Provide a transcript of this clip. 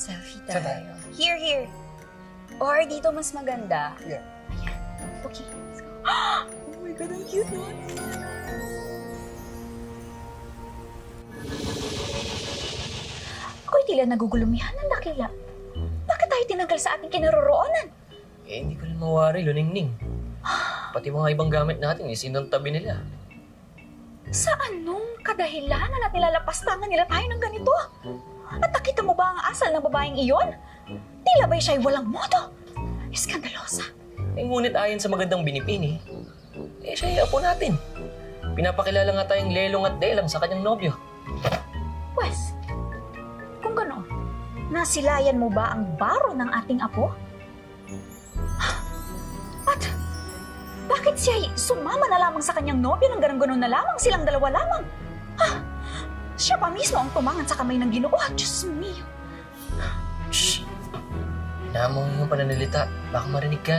Selfie Saan tayo. Here, here. Or dito mas maganda. Yeah. Ayan. Okay, let's go. Oh my God, ang cute nun. Ako'y tila nagugulumihan ng dakila. Bakit tayo tinanggal sa ating kinaroroonan? Eh, hindi ko rin mawari, luningning. Pati mga ibang gamit natin, isinuntabi nila. Sa anong kadahilanan at nilalapastangan nila tayo ng ganito? At nakita mo ba ang asal ng babaeng iyon? Tila ba'y siya'y walang modo? Iskandalosa. Eh, ngunit ayon sa magandang binipini, eh, siya apo natin. Pinapakilala nga tayong lelong at delang sa kanyang nobyo. Pwes, kung ganoon, nasilayan mo ba ang baro ng ating apo? At bakit siya'y sumama na lamang sa kanyang nobyo ng ganun-ganon na lamang, silang dalawa lamang? Siya pa mismo ang tumangan sa kamay ng Ginoo. Diyos mio. Shh! Hinamang yung pananalita. Baka marinig ka.